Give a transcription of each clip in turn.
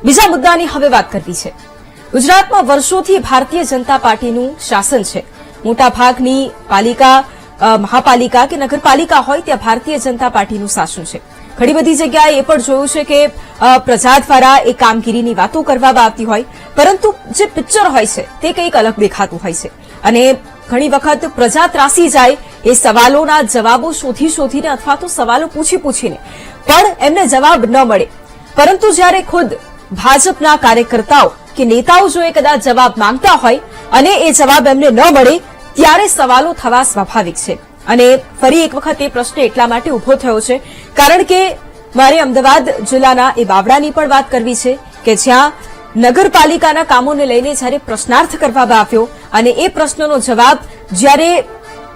બીજા મુદ્દાની હવે વાત કરવી છે। ગુજરાતમાં વર્ષોથી ભારતીય જનતા પાર્ટીનું શાસન છે। મોટાભાગની પાલિકા, મહાપાલિકા કે નગરપાલિકા હોય ત્યાં ભારતીય જનતા પાર્ટીનું શાસન છે। ઘણી બધી જગ્યાએ એ પણ જોયું છે કે પ્રજા દ્વારા એ કામગીરીની વાતો કરવામાં આવતી હોય, પરંતુ જે પિક્ચર હોય છે તે કંઈક અલગ દેખાતું હોય છે અને ઘણી વખત પ્રજા ત્રાસી જાય એ સવાલોના જવાબો શોધીને અથવા તો સવાલો પૂછીને પણ એમને જવાબ ન મળે, પરંતુ જ્યારે ખુદ ભાજપના કાર્યકર્તાઓ કે નેતાઓ જો એ કદાચ જવાબ માંગતા હોય અને એ જવાબ એમને ન મળે ત્યારે સવાલો થવા સ્વાભાવિક છે। અને ફરી એક વખત એ પ્રશ્ન એટલા માટે ઉભો થયો છે કારણ કે મારે અમદાવાદ જિલ્લાના એ બાવળાની પણ વાત કરવી છે કે જ્યાં નગરપાલિકાના કામોને લઈને જ્યારે પ્રશ્નાર્થ કરવામાં આવ્યો અને એ પ્રશ્નનો જવાબ જ્યારે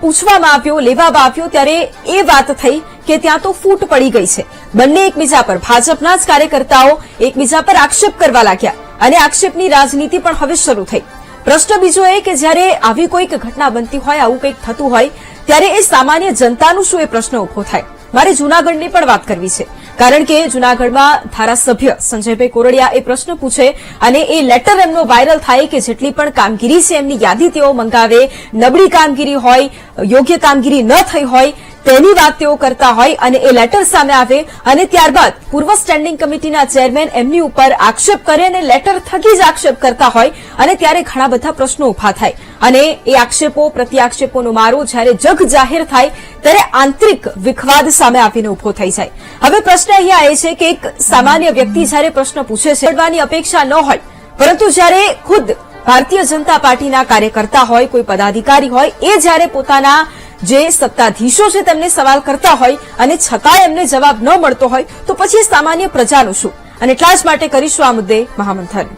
પૂછવામાં આવ્યો, લેવામાં આવ્યો, ત્યારે એ વાત થઈ કે ત્યાં તો ફૂટ પડી ગઈ છે। બંને એકબીજા પર, ભાજપના જ કાર્યકર્તાઓ એકબીજા પર આક્ષેપ કરવા લાગ્યા અને આક્ષેપની રાજનીતિ પણ હવે શરૂ થઈ। પ્રશ્ન બીજો એ કે જ્યારે આવી કોઈક ઘટના બનતી હોય, આવું કંઈક થતું હોય ત્યારે એ સામાન્ય જનતાનું શું એ પ્રશ્ન ઉભો થાય। મારે જૂનાગઢની પણ વાત કરવી છે કારણ કે જૂનાગઢમાં ધારાસભ્ય સંજયભાઈ કોરડિયા એ પ્રશ્ન પૂછે અને એ લેટર એમનો વાયરલ થાય કે જેટલી પણ કામગીરી છે એમની યાદી તેઓ મંગાવે, નબળી કામગીરી હોય, યોગ્ય કામગીરી ન થઈ હોય તેની વાત તેઓ કરતા હોય અને એ લેટર સામે આવે અને ત્યારબાદ પૂર્વ સ્ટેન્ડિંગ કમિટીના ચેરમેન એમની ઉપર આક્ષેપ કરે અને લેટર થકી જ આક્ષેપ કરતા હોય અને ત્યારે ઘણા બધા પ્રશ્નો ઉભા થાય અને એ આક્ષેપો પ્રત્યાક્ષેપોનો મારો જ્યારે જગ જાહેર થાય ત્યારે આંતરિક વિખવાદ સામે આવીને ઉભો થઈ જાય। હવે પ્રશ્ન અહીંયા એ છે કે એક સામાન્ય વ્યક્તિ જ્યારે પ્રશ્ન પૂછે છે પડવાની અપેક્ષા ન હોય, પરંતુ જ્યારે ખુદ ભારતીય જનતા પાર્ટીના કાર્યકર્તા હોય, કોઈ પદાધિકારી હોય, એ જ્યારે પોતાના જે સત્તાધીશો છે તેમને સવાલ કરતા હોય અને છતાંય એમને જવાબ ન મળતો હોય તો પછી સામાન્ય પ્રજાનું શું? અને એટલા જ માટે કરીશું આ મુદ્દે મહામંથન।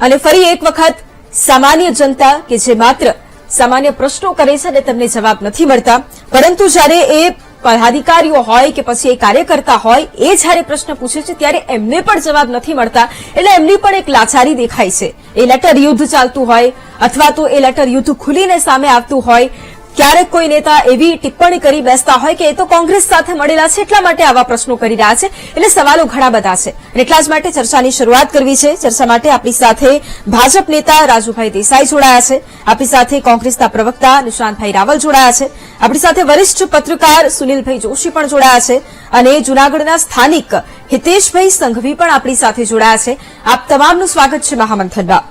અને ફરી એક વખત સામાન્ય જનતા કે જે માત્ર સામાન્ય પ્રશ્નો કરે છે અને તેમને જવાબ નથી મળતા, પરંતુ જ્યારે એ પદાધિકારીઓ હોય કે પછી એ કાર્યકર્તા હોય એ જ્યારે પ્રશ્ન પૂછે છે ત્યારે એમને પણ જવાબ નથી મળતા એટલે એમની પણ એક લાચારી દેખાય છે। એ લેટર યુદ્ધ ચાલતું હોય અથવા તો એ લેટર યુદ્ધ ખુલીને સામે આવતું હોય, ક્યારેક કોઈ નેતા એવી ટિપ્પણી કરી બેસતા હોય કે એ તો કોંગ્રેસ સાથે મળેલા છે એટલા માટે આવા પ્રશ્નો કરી રહ્યા છે, એટલે સવાલો ઘણા બધા છે અને એટલા જ માટે ચર્ચાની શરૂઆત કરવી છે। ચર્ચા માટે આપણી સાથે ભાજપ નેતા રાજુભાઈ દેસાઈ જોડાયા છે, આપણી સાથે કોંગ્રેસના પ્રવક્તા નિશાંતભાઈ રાવલ જોડાયા છે, આપણી સાથે વરિષ્ઠ પત્રકાર સુનિલભાઈ જોશી પણ જોડાયા છે અને જૂનાગઢના સ્થાનિક હિતેશભાઈ સંઘવી પણ આપણી સાથે જોડાયા છે। આપ તમામનું સ્વાગત છે મહામંથનમાં।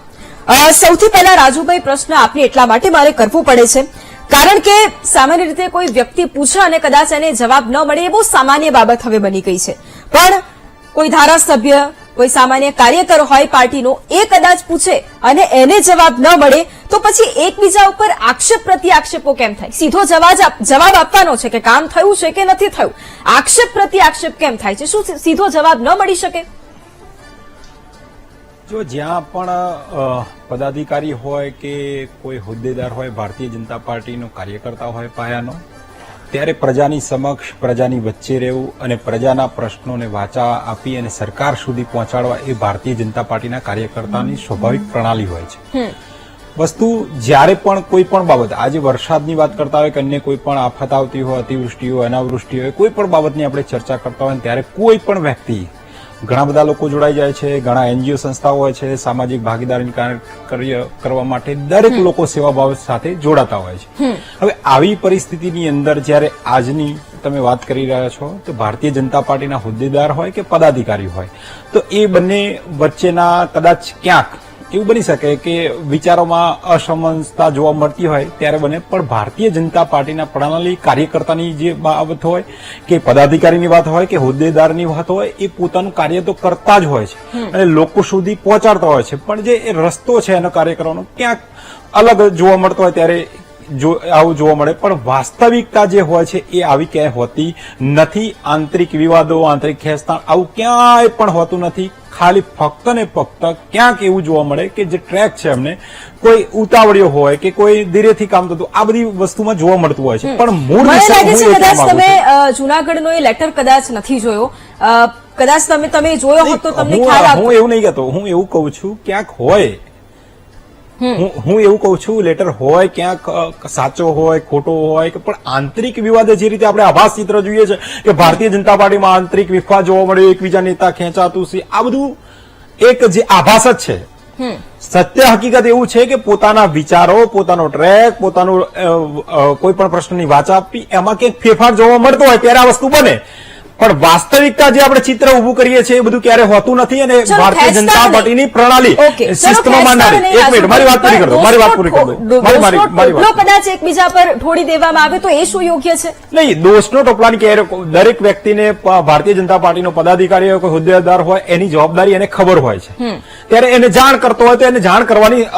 સૌથી પહેલા રાજુભાઈ પ્રશ્ન આપને એટલા માટે મારે કરવો પડે છે કારણ કે સામાન્ય રીતે કોઈ વ્યક્તિ પૂછે અને કદાચ એને જવાબ ન મળે એ બહુ સામાન્ય બાબત હવે બની ગઈ છે, પણ કોઈ ધારાસભ્ય, કોઈ સામાન્ય કાર્યકર હોય પાર્ટીનો એ કદાચ પૂછે અને એને જવાબ ન મળે તો પછી એકબીજા ઉપર આક્ષેપ પ્રત્યાક્ષેપો કેમ થાય? સીધો જવાબ આપવાનો છે કે કામ થયું છે કે નથી થયું, આક્ષેપ પ્રત્યાક્ષેપ કેમ થાય છે? શું સીધો જવાબ ન મળી શકે? જો જ્યાં પણ પદાધિકારી હોય કે કોઈ હોદ્દેદાર હોય, ભારતીય જનતા પાર્ટીનો કાર્યકર્તા હોય પાયાનો, ત્યારે પ્રજાની સમક્ષ, પ્રજાની વચ્ચે રહેવું અને પ્રજાના પ્રશ્નોને વાચા આપી અને સરકાર સુધી પહોંચાડવા એ ભારતીય જનતા પાર્ટીના કાર્યકર્તાની સ્વાભાવિક પ્રણાલી હોય છે। વસ્તુ જ્યારે પણ કોઈ પણ બાબત, આજે વરસાદની વાત કરતા હોય કે અન્ય કોઈ પણ આફત આવતી હોય, અતિવૃષ્ટિ હોય, અનાવૃષ્ટિ હોય, કોઈ પણ બાબતની આપણે ચર્ચા કરતા હોય ત્યારે કોઈ પણ વ્યક્તિ, ઘણા બધા લોકો જોડાઈ જાય છે, ઘણા એનજીઓ સંસ્થાઓ હોય છે, સામાજિક ભાગીદારીની કાર્ય કરવા માટે દરેક લોકો સેવાભાવ સાથે જોડાતા હોય છે। હવે આવી પરિસ્થિતિની અંદર જ્યારે આજની તમે વાત કરી રહ્યા છો તો ભારતીય જનતા પાર્ટીના હોદ્દેદાર હોય કે પદાધિકારી હોય તો એ બંને વચ્ચેના કદાચ ક્યાંક એવું બની શકે કે વિચારોમાં અસમંજસતા જોવા મળતી હોય ત્યારે બને, પણ ભારતીય જનતા પાર્ટીના પ્રણાલી કાર્યકર્તાની જે બાબત હોય કે પદાધિકારીની વાત હોય કે હોદ્દેદારની વાત હોય એ પોતાનું કાર્ય તો કરતા જ હોય છે અને લોકો સુધી પહોંચાડતા હોય છે, પણ જે એ રસ્તો છે એનો કાર્ય કરવાનો ક્યાંક અલગ જોવા મળતો હોય ત્યારે આવું જોવા મળે, પણ વાસ્તવિકતા જે હોય છે એ આવી ક્યાંય હોતી નથી। આંતરિક વિવાદો, આંતરિક ખેંચતાણ આવું ક્યાંય પણ હોતું નથી। ખાલી ફક્ત ને ફક્ત ક્યાંક એવું જોવા મળે કે જે ટ્રેક છે એમને કોઈ ઉતાવળ્યો હોય કે કોઈ ધીરેથી કામ થતું, આ બધી વસ્તુમાં જોવા મળતું હોય છે, પણ મૂળ કદાચ તમે જૂનાગઢનો એ લેટર કદાચ નથી જોયો, કદાચ તમે જોયો હોત તો તમને ખ્યાલ આવતો। હું એવું નહીં કહેતો, હું એવું કહું છું ક્યાંક હોય હું એવું કઉ છું, લેટર હોય ક્યાંક સાચો હોય ખોટો હોય કે પણ આંતરિક વિવાદ જે રીતે આપણે આભાસ ચિત્ર જોઈએ છે કે ભારતીય જનતા પાર્ટીમાં આંતરિક વિખવાદ જોવા મળ્યો, એકબીજા નેતા ખેંચાતું છે, આ બધું એક જે આભાસ જ છે. સત્ય હકીકત એવું છે કે પોતાના વિચારો, પોતાનો ટ્રેક, પોતાનું કોઈ પણ પ્રશ્નની વાચા આપવી, એમાં ક્યાંક ફેરફાર જોવા મળતો હોય ત્યારે આ વસ્તુ બને. પણ વાસ્તવિકતા જે આપણે ચિત્ર ઉભું કરીએ છીએ એ બધું ક્યારે હોતું નથી. અને ભારતીય જનતા પાર્ટીની પ્રણાલી શિસ્તમાં માનનારી. એક મિનિટ, મારી વાત પૂરી કરી દો, મારી વાત પૂરી કરી દો. મારી વાત કદાચ એકબીજા પર ઢોળી દેવામાં આવે તો એ શું યોગ્ય છે? નહીં, દોષનો ટોપલાની ક્યારે દરેક વ્યક્તિને ભારતીય જનતા પાર્ટીનો પદાધિકારી હોય, કોઈ હોદ્દેદાર હોય, એની જવાબદારી એને ખબર હોય છે. ત્યારે એને જાણ કરતો હોય તો એને જાણ કરવાની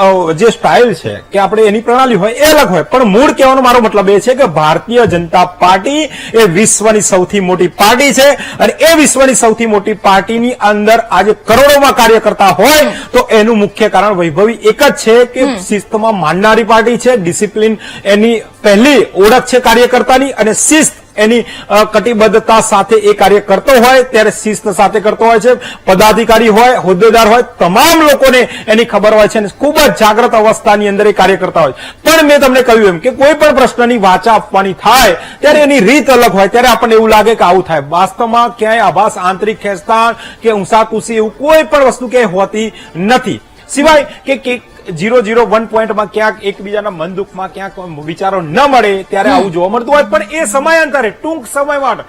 જે સ્ટાઇલ છે કે આપણે એની પ્રણાલી હોય એ અલગ હોય. પણ મૂળ કહેવાનો મારો મતલબ એ છે કે ભારતીય જનતા પાર્ટી એ વિશ્વની સૌથી મોટી પાર્ટી છે અને એ વિશ્વની સૌથી મોટી પાર્ટીની અંદર આજે કરોડોમાં કાર્યકર્તા હોય તો એનું મુખ્ય કારણ વૈભવી એક જ છે કે શિસ્તમાં માનનારી પાર્ટી છે. ડિસિપ્લિન એની પહેલી ઓળખ છે કાર્યકર્તાની, અને શિસ્ત એની કટિબદ્ધતા સાથે એ કાર્ય કરતો હોય ત્યારે શિસ્ત સાથે કરતો હોય છે. પદાધિકારી હોય, હોદ્દેદાર હોય, તમામ લોકોને એની ખબર હોય છે અને ખૂબ જ જાગ્રત અવસ્થાની અંદર એ કાર્ય કરતા હોય. પણ મેં તમને કહ્યું એમ કે કોઈ પણ પ્રશ્નની વાચા આપવાની થાય ત્યારે એની રીત અલગ હોય, ત્યારે આપણને એવું લાગે કે આવું થાય. વાસ્તવમાં ક્યાંય આભાસ, આંતરિક ખેંચતાણ કે ઊંસાકુસી એવું કોઈ પણ વસ્તુ ક્યાંય હોતી નથી, સિવાય કે 001 પોઈન્ટમાં ક્યાંક એકબીજાના મન દુઃખમાં ક્યાંક વિચારો ન મળે ત્યારે આવું જોવા મળતું હોય. પણ એ સમયાંતરે ટૂંક સમય માટે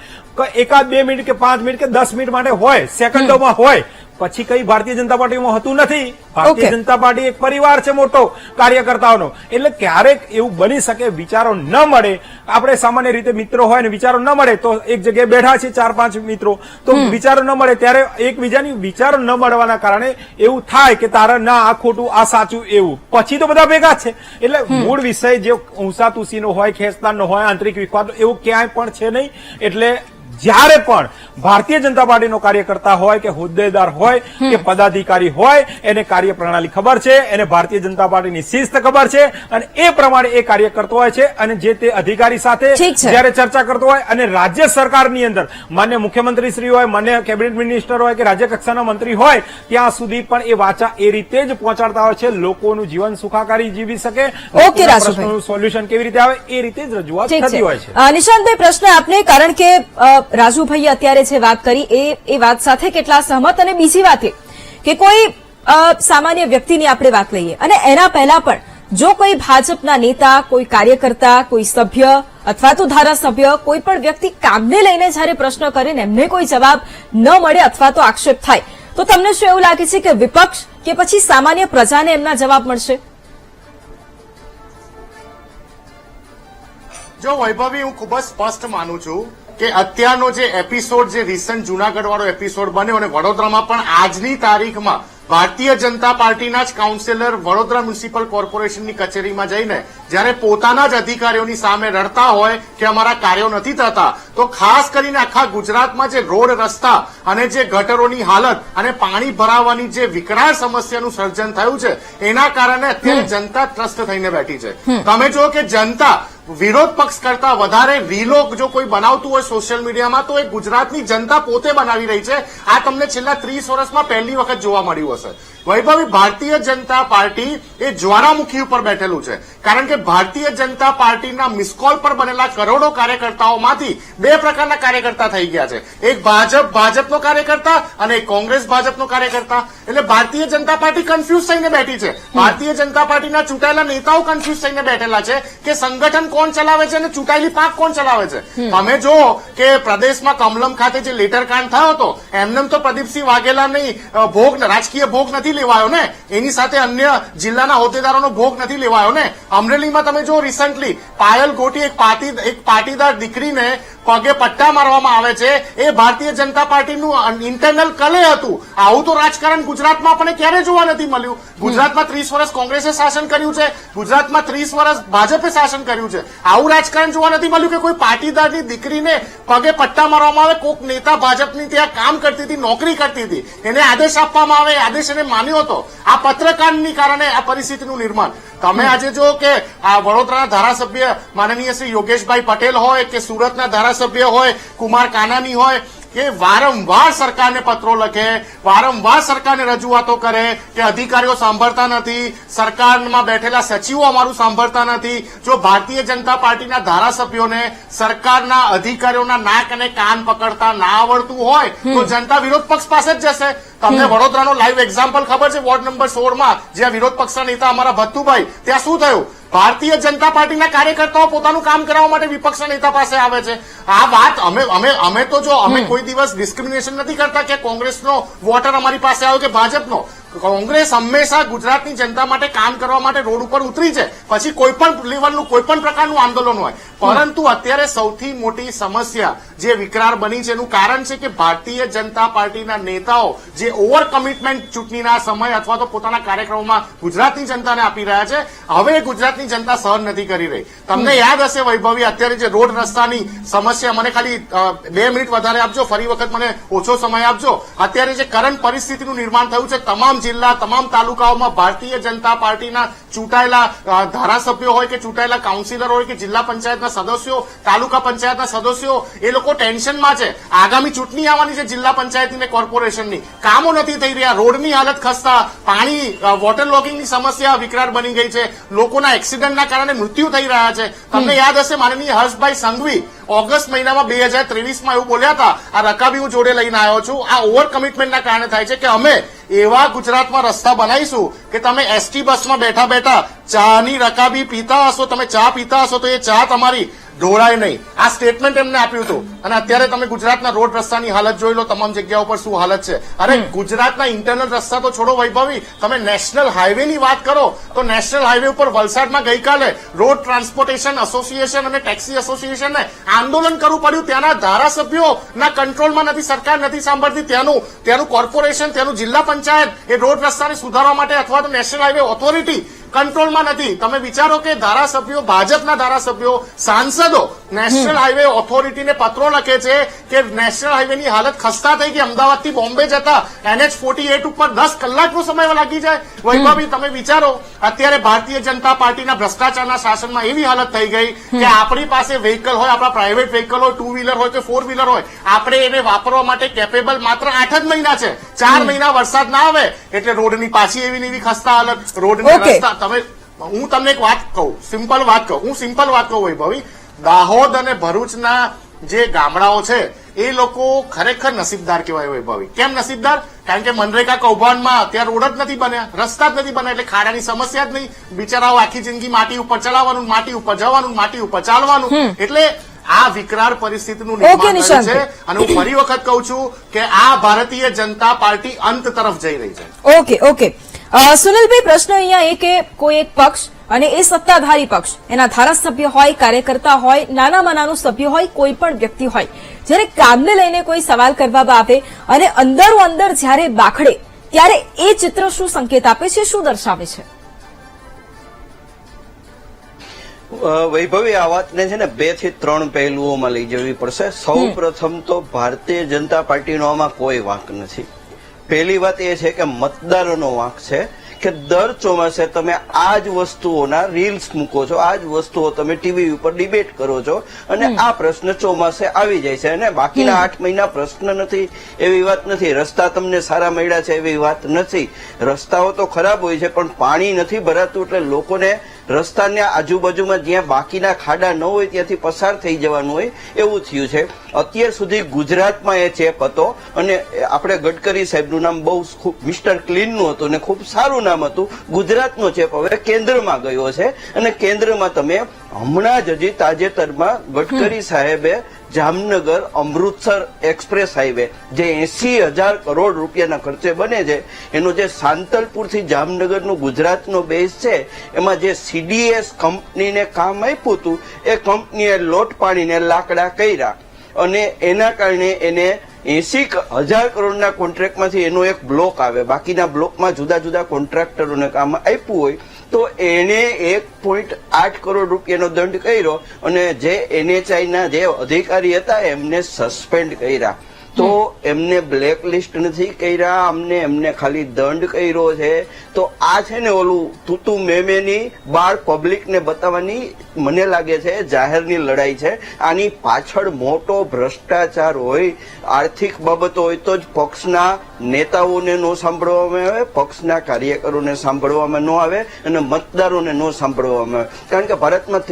એકાદ 2 મિનિટ કે 5 મિનિટ કે 10 મિનિટ માટે હોય, સેકન્ડોમાં હોય, પછી કઈ ભારતીય જનતા પાર્ટીમાં હોતું નથી. ભારતીય જનતા પાર્ટી એક પરિવાર છે મોટો કાર્યકર્તાઓનો. એટલે ક્યારેક એવું બની શકે વિચારો ન મળે. આપણે સામાન્ય રીતે મિત્રો હોય ને વિચારો ન મળે તો એક જગ્યાએ બેઠા છે 4-5 મિત્રો, તો વિચારો ન મળે ત્યારે એકબીજાની વિચારો ન મળવાના કારણે એવું થાય કે તારા ના આ ખોટું આ સાચું, એવું પછી તો બધા ભેગા છે. એટલે મૂળ વિષય જે ઊંસાતુસીનો હોય, ખેંચતાનનો હોય, આંતરિક વિખવાદ એવું ક્યાંય પણ છે નહીં. એટલે જ્યારે પણ ભારતીય જનતા પાર્ટીનો કાર્યકર્તા હોય કે હોદ્દેદાર હોય કે પદાધિકારી હોય, એને કાર્ય પ્રણાલી ખબર છે, એને ભારતીય જનતા પાર્ટીની શિસ્ત ખબર છે અને એ પ્રમાણે એ કાર્ય કરતો હોય છે. અને જે તે અધિકારી સાથે જયારે ચર્ચા કરતો હોય અને રાજ્ય સરકારની અંદર માન્ય મુખ્યમંત્રી શ્રી હોય, માન્ય કેબિનેટ મિનિસ્ટર હોય કે રાજ્ય કક્ષાના મંત્રી હોય, ત્યાં સુધી પણ એ વાચા એ રીતે જ પહોંચાડતા હોય છે. લોકોનું જીવન સુખાકારી જીવી શકે, પ્રશ્નોનું સોલ્યુશન કેવી રીતે આવે એ રીતે જ રજૂઆત થતી હોય છે. નિશાંતભાઈ, પ્રશ્ન આપને, કારણ કે રાજુભાઈએ અત્યારે જે વાત કરી એ વાત સાથે કેટલા સહમત? અને બીજી વાત એ કે કોઈ સામાન્ય વ્યક્તિની આપણે વાત લઈએ અને એના પહેલા પણ જો કોઈ ભાજપના નેતા, કોઈ કાર્યકર્તા, કોઈ સભ્ય અથવા તો ધારાસભ્ય, કોઈ પણ વ્યક્તિ કામને લઈને જયારે પ્રશ્ન કરે ને એમને કોઈ જવાબ ન મળે અથવા તો આક્ષેપ થાય, તો તમને શું એવું લાગે છે કે વિપક્ષ કે પછી સામાન્ય પ્રજાને એમના જવાબ મળશે? જો વૈભવી, હું ખૂબ જ સ્પષ્ટ માનું છું કે અત્યારનો જે એપિસોડ, જે રિસન્ટ જુનાગઢ વાળો એપિસોડ બન્યો અને વડોદરામાં પણ આજની તારીખમાં ભારતીય જનતા પાર્ટીના જ કાઉન્સિલર વડોદરા મ્યુનિસિપલ કોર્પોરેશનની કચેરીમાં જઈને જ્યારે પોતાના જ અધિકારીઓની સામે રડતા હોય કે અમારા કાર્યો નથી થતા, તો ખાસ કરીને આખા ગુજરાતમાં જે રોડ, રસ્તા અને જે ગટરોની હાલત અને પાણી ભરાવાની જે વિકરાળ સમસ્યાનું સર્જન થયું છે એના કારણે અત્યારે જનતા ત્રસ્ત થઈને બેઠી છે. તમે જો કે જનતા વિરોધ પક્ષ કરતા વધારે રીલો જો કોઈ બનાવતું હોય સોશિયલ મીડિયામાં તો એ ગુજરાતની જનતા પોતે બનાવી રહી છે. આ તમને છેલ્લા 30 વર્ષમાં પહેલી વખત જોવા મળ્યું હશે. વૈભવી, ભારતીય જનતા પાર્ટી એ જ્વાળામુખી ઉપર બેઠેલું છે, કારણ કે ભારતીય જનતા પાર્ટીના મિસકોલ પર બનેલા કરોડો કાર્યકર્તાઓમાંથી 2 પ્રકારના કાર્યકર્તા થઈ ગયા છે. એક ભાજપનો કાર્યકર્તા અને એક કોંગ્રેસ ભાજપનો કાર્યકર્તા. એટલે ભારતીય જનતા પાર્ટી કન્ફ્યુઝ થઈને બેઠી છે. ભારતીય જનતા પાર્ટીના ચૂંટાયેલા નેતાઓ કન્ફ્યુઝ થઈને બેઠેલા છે કે સંગઠન કોણ ચલાવે છે અને ચૂંટાયેલી પાંખ કોણ ચલાવે છે. તમે જો કે પ્રદેશમાં કમલમ ખાતે જે લેટરકાંડ થયો હતો, એમને તો પ્રદીપસિંહ વાઘેલાની રાજકીય ભોગ નથી લેવાયો ને, એની સાથે અન્ય જિલ્લાના હોદ્દેદારોનો ભોગ નથી લેવાયો ને. અમરેલીમાં તમે જો રિસન્ટલી પાયલ ગોટી એક પાટીદાર દીકરીને પગે પટ્ટા મારવામાં આવે છે, એ ભારતીય જનતા પાર્ટીનું ઇન્ટરનલ કલે હતું. આવું તો રાજકારણ ગુજરાતમાં આપણને ક્યારે જોવા નથી મળ્યું. ગુજરાતમાં 30 વર્ષ કોંગ્રેસે શાસન કર્યું છે, ગુજરાતમાં 30 વર્ષ ભાજપે શાસન કર્યું છે. આવું રાજકારણ જોવા નથી મળ્યું કે કોઈ પાટીદારની દીકરીને પગે પટ્ટા મારવામાં આવે. કોઈક નેતા ભાજપની ત્યાં કામ કરતી હતી, નોકરી કરતી હતી, એને આદેશ આપવામાં આવે, આદેશ એને માન્યો હતો. આ પત્રકારની કારણે આ પરિસ્થિતિનું નિર્માણ. તમે આજે જો કે આ વડોદરાના ધારાસભ્ય માનનીય શ્રી યોગેશભાઈ પટેલ હોય કે સુરતના ધારાસભ્ય હોય કુમાર કાનાની હોય કે વારંવાર સરકારને પત્રો લખે, વારંવાર સરકારને રજૂઆતો કરે કે અધિકારીઓ સાંભળતા નથી, સરકારમાં બેઠેલા સચિવો અમારું સાંભળતા નથી. જો ભારતીય જનતા પાર્ટીના ધારાસભ્યોને સરકારના અધિકારીઓના નાક અને કાન પકડતા ના આવડતું હોય તો જનતા વિરોધ પક્ષ પાસે જ જશે. તમને વડોદરાનો લાઈવ એક્ઝામ્પલ ખબર છે, વોર્ડ નંબર 16 જ્યાં વિરોધ પક્ષના નેતા અમારા ભત્તુભાઈ, ત્યાં શું થયું? ભારતીય જનતા પાર્ટીના કાર્યકર્તાઓ પોતાનું કામ કરાવવા માટે વિપક્ષના નેતા પાસે આવે છે. આ વાત અમે તો જો અમે કોઈ દિવસ ડિસ્ક્રિમિનેશન નથી કરતા કે કોંગ્રેસનો વોટર અમારી પાસે આવ્યો કે ભાજપનો. કોંગ્રેસ હંમેશા ગુજરાતની જનતા માટે કામ કરવા માટે રોડ ઉપર ઉતરી છે, પછી કોઈ પણ લેવલનું કોઈ પણ પ્રકારનું આંદોલન હોય. પરંતુ અત્યારે સૌથી મોટી સમસ્યા જે વિકરાળ બની છે એનું કારણ છે કે ભારતીય જનતા પાર્ટીના નેતાઓ જે ઓવર કમિટમેન્ટ ચૂંટણીના સમય અથવા તો પોતાના કાર્યક્રમોમાં ગુજરાતની જનતાને આપી રહ્યા છે, હવે ગુજરાતની જનતા સહન નથી કરી રહી. તમને યાદ હશે વૈભવી, અત્યારે જે રોડ રસ્તાની સમસ્યા, મને ખાલી 2 મિનિટ વધારે આપજો, ફરી વખત મને ઓછો સમય આપજો. અત્યારે જે કરંટ પરિસ્થિતિનું નિર્માણ થયું છે, તમામ જિલ્લા, તમામ તાલુકાઓમાં ભારતીય જનતા પાર્ટીના ચૂંટાયેલા ધારાસભ્યો હોય કે ચૂંટાયેલા કાઉન્સિલર હોય કે જિલ્લા પંચાયતના સદસ્યો, તાલુકા પંચાયતના સદસ્યો, એ લોકો ટેન્શનમાં છે. આગામી ચૂંટણી આવવાની છે જિલ્લા પંચાયતની ને કોર્પોરેશનની, કામો નથી થઈ રહ્યા, રોડની હાલત ખસ્તા, પાણી, વોટર લોગિંગની સમસ્યા વિકરાળ બની ગઈ છે, લોકોના એક્સિડન્ટના કારણે મૃત્યુ થઈ રહ્યા છે. તમને યાદ હશે માનનીય હર્ષભાઈ સંઘવી ઓગસ્ટ મહિનામાં 2023માં એવું બોલ્યા હતા, આ રકાબી હું જોડે લઈને આવ્યો છું, આ ઓવર કમિટમેન્ટના કારણે થાય છે કે અમે એવા ગુજરાતમાં રસ્તા બનાવીશું કે તમે એસટી બસમાં બેઠા બેઠા ચાની રકાબી પીતા હશો, તમે ચા પીતા હશો તો એ ચા તમારી ઢોળાય નહીં. આ સ્ટેટમેન્ટ એમને આપ્યું હતું. અને અત્યારે તમે ગુજરાતના રોડ રસ્તાની હાલત જોઈ લો, તમામ જગ્યાઓ પર શું હાલત છે. અરે ગુજરાતના ઇન્ટરનલ રસ્તા તો છોડો વૈભવી, તમે નેશનલ હાઈવેની વાત કરો તો નેશનલ હાઈવે ઉપર વલસાડમાં ગઈકાલે રોડ ટ્રાન્સપોર્ટેશન એસોસિએશન અને ટેક્સી એસોસિએશનને આંદોલન કરવું પડ્યું. ત્યાંના ધારાસભ્યોના કંટ્રોલમાં નથી, સરકાર નથી સાંભળતી, ત્યાંનું કોર્પોરેશન, ત્યાંનું જિલ્લા પંચાયત એ રોડ રસ્તાને સુધારવા માટે અથવા તો નેશનલ હાઈવે ઓથોરિટી કંટ્રોલમાં નથી. તમે વિચારો કે ધારાસભ્યો, ભાજપના ધારાસભ્યો, સાંસદો નેશનલ હાઈવે ઓથોરિટીને પત્રો લખે છે કે નેશનલ હાઈવેની હાલત ખસ્તા થઈ ગઈ, અમદાવાદથી બોમ્બે જતા NH48 ઉપર 10 કલાકનો સમય લાગી જાય. વૈભવી તમે વિચારો, અત્યારે ભારતીય જનતા પાર્ટીના ભ્રષ્ટાચારના શાસનમાં એવી હાલત થઈ ગઈ કે આપણી પાસે વ્હીકલ હોય, આપણા પ્રાઇવેટ વ્હીકલ હોય, 2 વ્હીલર હોય કે 4 વ્હીલર હોય, આપણે એને વાપરવા માટે કેપેબલ માત્ર 8 જ મહિના છે. 4 મહિના વરસાદ ના આવે એટલે રોડની પાછી એવી ને એવી ખસ્તા હાલત, રોડની રસ્તા. હું તમને એક વાત કહું, સિમ્પલ વાત કહું વૈભવી, દાહોદ અને ભરૂચના જે ગામડાઓ છે એ લોકો ખરેખર નસીબદાર કહેવાય વૈભવી. કેમ નસીબદાર? કારણ કે મનરેગા કૌભાંડમાં ત્યાં રોડ જ નથી બન્યા, રસ્તા જ નથી બન્યા, એટલે ખાડાની સમસ્યા જ નહીં. બિચારાઓ આખી જિંદગી માટી ઉપર ચલાવવાનું, માટી ઉપર જવાનું, માટી ઉપર ચાલવાનું. એટલે આ વિકરાળ પરિસ્થિતિનું નિર્માણ થયું છે. અને હું ફરી વખત કહું છું કે આ ભારતીય જનતા પાર્ટી અંત તરફ જઈ રહી છે. ઓકે. સુનિલભાઈ, પ્રશ્ન અહીંયા એ કે કોઈ એક પક્ષ અને એ સત્તાધારી પક્ષ, એના ધારાસભ્ય હોય, કાર્યકર્તા હોય, નાનામાં નાનો સભ્ય હોય, કોઈ પણ વ્યક્તિ હોય, જ્યારે કામને લઈને કોઈ સવાલ કરવામાં આવે અને અંદરો અંદર જ્યારે બાખડે, ત્યારે એ ચિત્ર શું સંકેત આપે છે, શું દર્શાવે છે? વૈભવી, આ વાતને છે ને 2 થી 3 પહેલુઓમાં લઈ જવી પડશે. સૌ પ્રથમ તો ભારતીય જનતા પાર્ટીનો આમાં કોઈ વાંક નથી. પહેલી વાત એ છે કે મતદારોનો વાંક છે કે દર ચોમાસે તમે આ જ વસ્તુઓના રીલ્સ મૂકો છો, આ જ વસ્તુઓ તમે ટીવી ઉપર ડિબેટ કરો છો અને આ પ્રશ્ન ચોમાસે આવી જાય છે. અને બાકીના 8 મહિના પ્રશ્ન નથી એવી વાત નથી, રસ્તા તમને સારા મળ્યા છે એવી વાત નથી. રસ્તાઓ તો ખરાબ હોય છે પણ પાણી નથી ભરાતું એટલે લોકોને રસ્તાને આજુબાજુમાં જ્યાં બાકીના ખાડા ન હોય ત્યાંથી પસાર થઈ જવાનું હોય એવું થયું છે. અત્યાર સુધી ગુજરાતમાં એ ચેપ હતો અને આપણે ગડકરી સાહેબનું નામ બહુ મિસ્ટર ક્લીનનું હતું ને ખૂબ સારું નામ હતું. ગુજરાતનો ચેપ હવે કેન્દ્રમાં ગયો છે અને કેન્દ્રમાં તમે હમણાં જ હજી તાજેતરમાં ગડકરી સાહેબે જામનગર અમૃતસર એક્સપ્રેસ હાઈવે જે 80,000 કરોડ રૂપિયાના ખર્ચે બને છે, એનો જે સાંતલપુરથી જામનગરનું ગુજરાતનો બેઝ છે, એમાં જે CDS કંપનીને કામ આપ્યું હતું એ કંપનીએ લોટ પાડીને લાકડા કર્યા અને એના કારણે એને 80,000 કરોડના કોન્ટ્રાક્ટમાંથી એનો એક બ્લોક આવે, બાકીના બ્લોકમાં જુદા જુદા કોન્ટ્રાક્ટરોને કામ આપ્યું હોય તો એને 1.8 કરોડ રૂપિયાનો દંડ કર્યો અને જે NHIના જે અધિકારી હતા એમને સસ્પેન્ડ કર્યા. તો એમને બ્લેકલિસ્ટ નથી કર્યા, એમને ખાલી દંડ કર્યો છે. તો આ છે ને ઓલું તુતુ મેમેની બાળ પબ્લિકને બતાવવાની મને લાગે છે જાહેરની લડાઈ છે. આની પાછળ મોટો ભ્રષ્ટાચાર હોય, આર્થિક બાબતો હોય તો જ પક્ષના નેતાઓને ન સાંભળવામાં આવે, પક્ષના કાર્યકરોને સાંભળવામાં ન આવે અને મતદારોને ન સાંભળવામાં આવે. કારણ કે ભારતમાં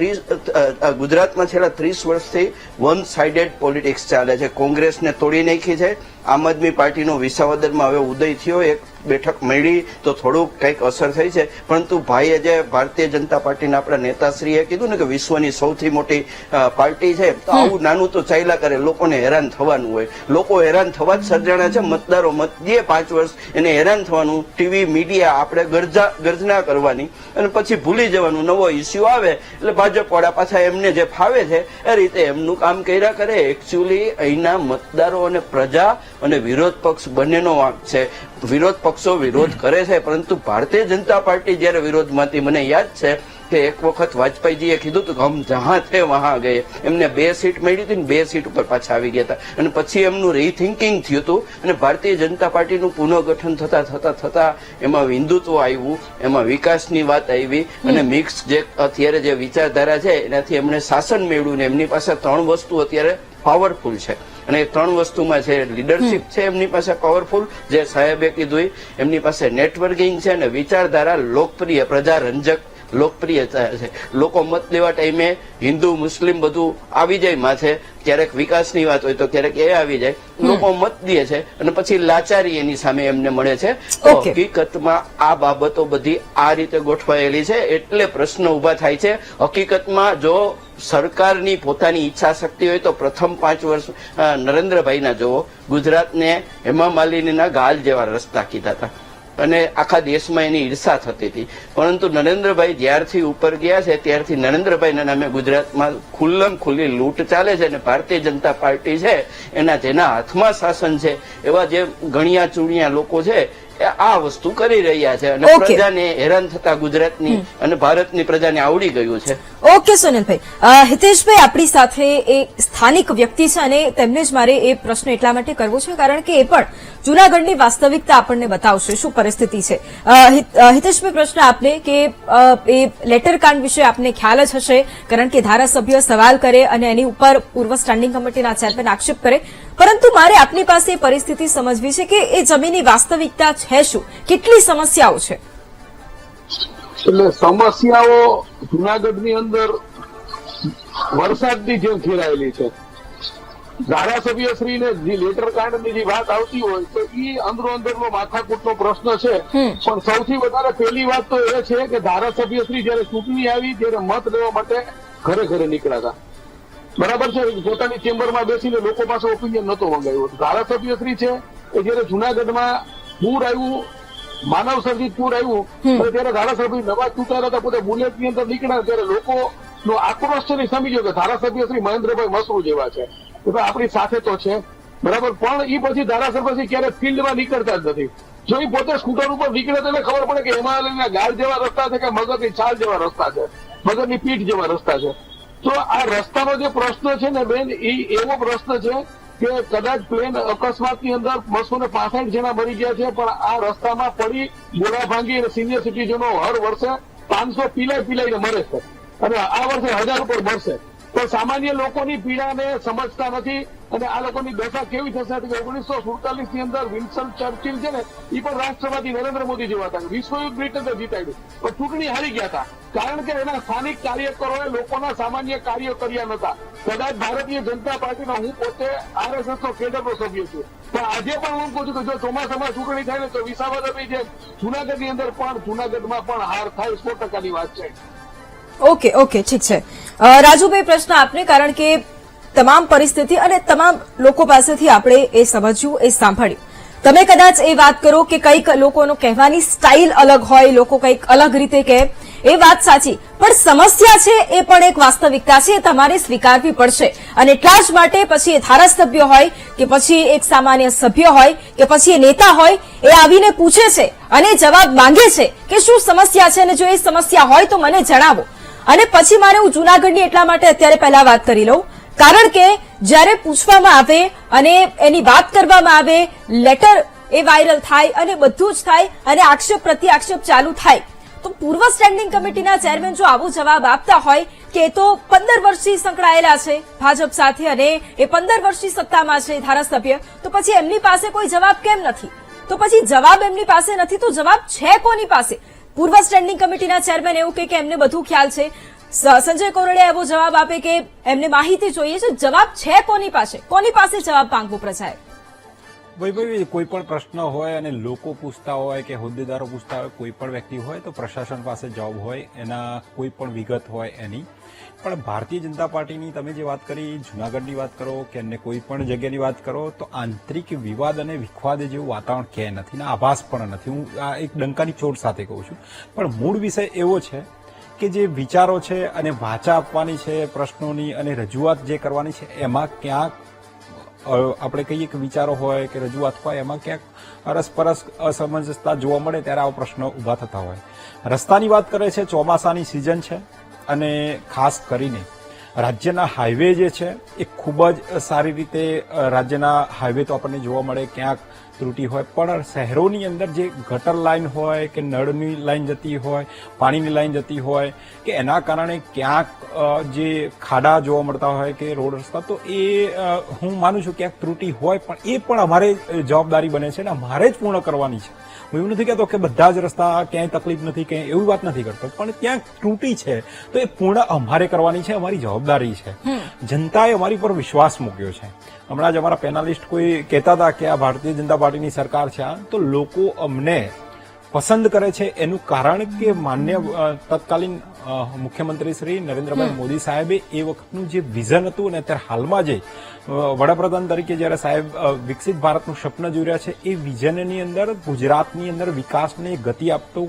ગુજરાતમાં છેલ્લા 30 વર્ષથી વન સાઇડેડ પોલિટિક્સ ચાલે છે. કોંગ્રેસને તોડી નાખી છે. આમ આદમી પાર્ટીનો વિસાવદરમાં હવે ઉદય થયો, એક બેઠક મળી તો થોડુંક કંઈક અસર થઈ છે. પરંતુ ભાઈએ જે ભારતીય જનતા પાર્ટીના આપણા નેતાશ્રીએ કીધું ને કે વિશ્વની સૌથી મોટી પાર્ટી છે, તો આવું નાનું તો ચાલ્યા કરે. લોકોને હેરાન થવાનું હોય, લોકો હેરાન થવા જ સર્જાણા છે. મતદારો મત દે 5 વર્ષ, એને હેરાન થવાનું. ટીવી મીડિયા આપણે ગર્જના કરવાની અને પછી ભૂલી જવાનું. નવો ઇસ્યુ આવે એટલે ભાજપ વાળા પાછા એમને જે ફાવે છે એ રીતે એમનું કામ કર્યા કરે. એકચ્યુઅલી અહીંના મતદારો અને પ્રજા અને વિરોધ પક્ષ બંનેનો વાંક છે. વિરોધ પક્ષો વિરોધ કરે છે, પરંતુ ભારતીય જનતા પાર્ટી જયારે વિરોધમાંથી, મને યાદ છે કે એક વખત વાજપેયીજીએ કીધું હતું કે હમ જહાં થે વહાં ગયે. એમને 2 સીટ મળી હતી ને 2 સીટ ઉપર પાછા આવી ગયા હતા. અને પછી એમનું રીથિંકિંગ થયું હતું અને ભારતીય જનતા પાર્ટીનું પુનઃગઠન થતા એમાં હિન્દુત્વ આવ્યું, એમાં વિકાસની વાત આવી અને મિક્સ જે અત્યારે જે વિચારધારા છે એનાથી એમણે શાસન મેળવ્યું ને એમની પાસે 3 વસ્તુ અત્યારે પાવરફુલ છે. અને એ 3 વસ્તુમાં છે લીડરશીપ છે એમની પાસે પાવરફુલ, જે સાહેબે કીધું, એમની પાસે નેટવર્કિંગ છે અને વિચારધારા લોકપ્રિય, પ્રજારંજક લોકપ્રિયતા છે. લોકો મત લેવા ટાઈમે હિન્દુ મુસ્લિમ બધું આવી જાય માથે, ક્યારેક વિકાસની વાત હોય તો ક્યારેક એ આવી જાય. લોકો મત દે છે અને પછી લાચારી એની સામે એમને મળે છે. તો હકીકતમાં આ બાબતો બધી આ રીતે ગોઠવાયેલી છે એટલે પ્રશ્ન ઉભા થાય છે. હકીકતમાં જો સરકારની પોતાની ઈચ્છા શક્તિ હોય તો પ્રથમ 5 વર્ષ નરેન્દ્રભાઈના જોવો, ગુજરાતને હેમા માલિનીના ગાલ જેવા રસ્તા કીધા હતા અને આખા દેશમાં એની ઈર્ષા થતી હતી. પરંતુ નરેન્દ્રભાઈ જ્યારથી ઉપર ગયા છે ત્યારથી નરેન્દ્રભાઈના નામે ગુજરાતમાં ખુલ્લમ ખુલ્લી લૂંટ ચાલે છે અને ભારતીય જનતા પાર્ટી છે એના જેના હાથમાં શાસન છે એવા જે ગણ્યા ચૂણ્યા લોકો છે આ વસ્તુ કરી રહ્યા છે અને પ્રજાને હેરાન થતા ગુજરાતની અને ભારતની પ્રજાને આવડી ગયું છે. ઓકે સુનિલભાઈ. હિતેશભાઈ આપણી સાથે એ સ્થાનિક વ્યક્તિ છે અને તેમને જ મારે એ પ્રશ્ન એટલા માટે કરવો છે કારણ કે એ પણ જૂનાગઢની વાસ્તવિકતા આપણને બતાવશે શું પરિસ્થિતિ છે. હિતેશભાઈ, પ્રશ્ન આપને કે એ લેટરકાંડ વિશે આપને ખ્યાલ જ હશે કારણ કે ધારાસભ્ય સવાલ કરે અને એની ઉપર પૂર્વ સ્ટેન્ડિંગ કમિટીના ચેરમેન આક્ષેપ કરે, પરંતુ મારે આપની પાસે એ પરિસ્થિતિ સમજવી છે કે એ જમીનની વાસ્તવિકતા છે શું, કેટલી સમસ્યાઓ છે? એટલે સમસ્યાઓ જુનાગઢની અંદર વરસાદની જેમ ઘેરાયેલી છે. ધારાસભ્યશ્રીને જે લેટર કાંડની જે વાત આવતી હોય તો એ અંદરો અંદરનો માથાકૂટનો પ્રશ્ન છે. પણ સૌથી વધારે પહેલી વાત તો એ છે કે ધારાસભ્યશ્રી જયારે ચૂંટણી આવી ત્યારે મત લેવા માટે ઘરે ઘરે નીકળ્યા હતા. બરાબર છે, પોતાની ચેમ્બરમાં બેસીને લોકો પાસે ઓપિનિયન નતો મંગાવ્યો. ધારાસભ્યશ્રી છે એ જયારે જુનાગઢમાં પૂર આવ્યું, માનવ સર્જિત પૂર આવ્યું ત્યારે ધારાસભ્ય નવા ચૂંટાયા હતા, પોતે બુલેટની અંદર નીકળ્યા ત્યારે લોકોનો આક્રોશ છે ને સમજ્યો કે ધારાસભ્ય શ્રી મહેન્દ્રભાઈ મસરૂ જેવા છે કે ભાઈ આપણી સાથે તો છે. બરાબર, પણ એ પછી ધારાસભ્ય ક્યારે ફિલ્ડમાં નીકળતા જ નથી. જો એ પોતે સ્કૂટર ઉપર નીકળે તો એને ખબર પડે કે હિમાલયના ગાલ જેવા રસ્તા છે કે મગજની છાલ જેવા રસ્તા છે, મગજની પીઠ જેવા રસ્તા છે. તો આ રસ્તાનો જે પ્રશ્ન છે ને બેન, એ એવો પ્રશ્ન છે કે કદાચ પ્લેન અકસ્માતની અંદર 265 જણા મરી ગયા છે, પણ આ રસ્તામાં પડી ગોળા ભાંગી અને સિનિયર સિટીઝનો હર વર્ષે 500 પીલાઈને મરે છે અને આ વર્ષે 1000 ઉપર મરશે. પણ સામાન્ય લોકોની પીડાને સમજતા નથી અને આ લોકોની દશા કેવી થશે કે 1947 ની અંદર વિન્સ્ટન ચર્ચિલ છે ને એ પણ રાષ્ટ્રવાદી નરેન્દ્ર મોદી જેવા હતા. વિશ્વયુદ્ધ બ્રિટને જીતાડ્યું પણ ચૂંટણી હારી ગયા હતા કારણ કે એના સ્થાનિક કાર્યકરોએ લોકોના સામાન્ય કાર્યો કર્યા નતા. કદાચ ભારતીય જનતા પાર્ટીના, હું પોતે RSS નો કેડરનો સભ્ય છું, પણ આજે પણ હું કહું છું કે જો ચોમાસામાં ચૂંટણી થાય ને તો વિસાવદરની જેમ જુનાગઢની અંદર પણ જુનાગઢમાં પણ હાર થાય 100%ની વાત છે. ઓકે, ઠીક છે. રાજુભાઈ, પ્રશ્ન આપને કારણ કે તમામ પરિસ્થિતિ અને તમામ લોકો પાસેથી આપણે એ સમજ્યું, એ સાંભળ્યું. તમે કદાચ એ વાત કરો કે કંઈક લોકોનો કહેવાની સ્ટાઇલ અલગ હોય, લોકો કંઈક અલગ રીતે કહે, એ વાત સાચી, પણ સમસ્યા છે એ પણ એક વાસ્તવિકતા છે, એ તમારે સ્વીકારવી પડશે. અને એટલા જ માટે પછી એ ધારાસભ્ય હોય કે પછી એક સામાન્ય સભ્ય હોય કે પછી એ નેતા હોય, એ આવીને પૂછે છે અને જવાબ માંગે છે કે શું સમસ્યા છે અને જો એ સમસ્યા હોય તો મને જણાવો. અને પછી મારે હું જૂનાગઢની એટલા માટે અત્યારે પહેલા વાત કરી લઉં કારણ કે જ્યારે પૂછવામાં આવે અને એની વાત કરવામાં આવે, લેટર એ વાયરલ થાય અને બધું જ થાય અને આક્ષેપ પ્રત્યાક્ષેપ ચાલુ થાય, તો પૂર્વ સ્ટેન્ડિંગ કમિટીના ચેરમેન જો આવો જવાબ આપતા હોય કે એ તો 15 વર્ષથી સંકળાયેલા છે ભાજપ સાથે અને એ 15 વર્ષથી સત્તામાં છે ધારાસભ્ય, તો પછી એમની પાસે કોઈ જવાબ કેમ નથી? તો પછી જવાબ એમની પાસે નથી તો જવાબ છે કોની પાસે? પૂર્વ સ્ટેન્ડિંગ કમિટીના ચેરમેન એવું કહે કે એમને બધું ખ્યાલ છે, સંજય કોરડિયા એવો જવાબ આપે કે એમને માહિતી જોઈએ છે. જવાબ છે કોની પાસે? કોની પાસે જવાબ માંગવો પ્રજાએ? ભાઈ કોઈ પણ પ્રશ્ન હોય અને લોકો પૂછતા હોય કે હોદ્દેદારો પૂછતા હોય, કોઈ પણ વ્યક્તિ હોય તો પ્રશાસન પાસે જવાબ હોય, એના કોઈ પણ વિગત હોય એની. પણ ભારતીય જનતા પાર્ટીની તમે જે વાત કરી, જુનાગઢની વાત કરો કે અન્ય કોઈ પણ જગ્યાની વાત કરો, તો આંતરિક વિવાદ અને વિખવાદ જેવું વાતાવરણ ક્યાંય નથી ને આભાસ પણ નથી. હું આ એક ડંકાની ચોટ સાથે કહું છું, પણ મૂળ વિષય એવો છે કે જે વિચારો છે અને વાચા આપવાની છે પ્રશ્નોની અને રજૂઆત જે કરવાની છે, એમાં ક્યાંક આપણે કહીએ કે વિચારો હોય કે રજૂઆત હોય એમાં ક્યાંક અરસપરસ અસમંજસતા જોવા મળે ત્યારે આવા પ્રશ્નો ઉભા થતા હોય. રસ્તાની વાત કરે છે, ચોમાસાની સિઝન છે અને ખાસ કરીને રાજ્યના હાઈવે જે છે એ ખૂબ જ સારી રીતે રાજ્યના હાઈવે તો આપણને જોવા મળે ક્યાંક ત્રુટી હોય, પણ શહેરોની અંદર જે ગટર લાઈન હોય કે નળની લાઈન જતી હોય, પાણીની લાઈન જતી હોય કે એના કારણે ક્યાંક જે ખાડા જોવા મળતા હોય કે રોડ રસ્તા, તો એ હું માનું છું ક્યાંક ત્રુટી હોય, પણ એ પણ અમારે જવાબદારી બને છે ને અમારે જ પૂર્ણ કરવાની છે. હું એવું નથી કહેતો કે બધા જ રસ્તા ક્યાંય તકલીફ નથી, ક્યાંય એવી વાત નથી કરતો, પણ ત્યાં ત્રુટી છે તો એ પૂર્ણ અમારે કરવાની છે, અમારી જવાબદારી છે. જનતાએ અમારી પર વિશ્વાસ મૂક્યો છે. હમણાં જ અમારા પેનાલિસ્ટ કોઈ કહેતા હતા કે આ ભારતીય જનતા પાર્ટીની સરકાર છે, તો લોકો અમને પસંદ કરે છે એનું કારણ કે માન્ય તત્કાલીન મુખ્યમંત્રી શ્રી નરેન્દ્રભાઈ મોદી સાહેબે એ વખતનું જે વિઝન હતું અને અત્યારે હાલમાં જે વડાપ્રધાન તરીકે જયારે સાહેબ વિકસિત ભારતનું સપના જોઈ રહ્યા છે, એ વિઝનની અંદર ગુજરાતની અંદર વિકાસને ગતિ આપતો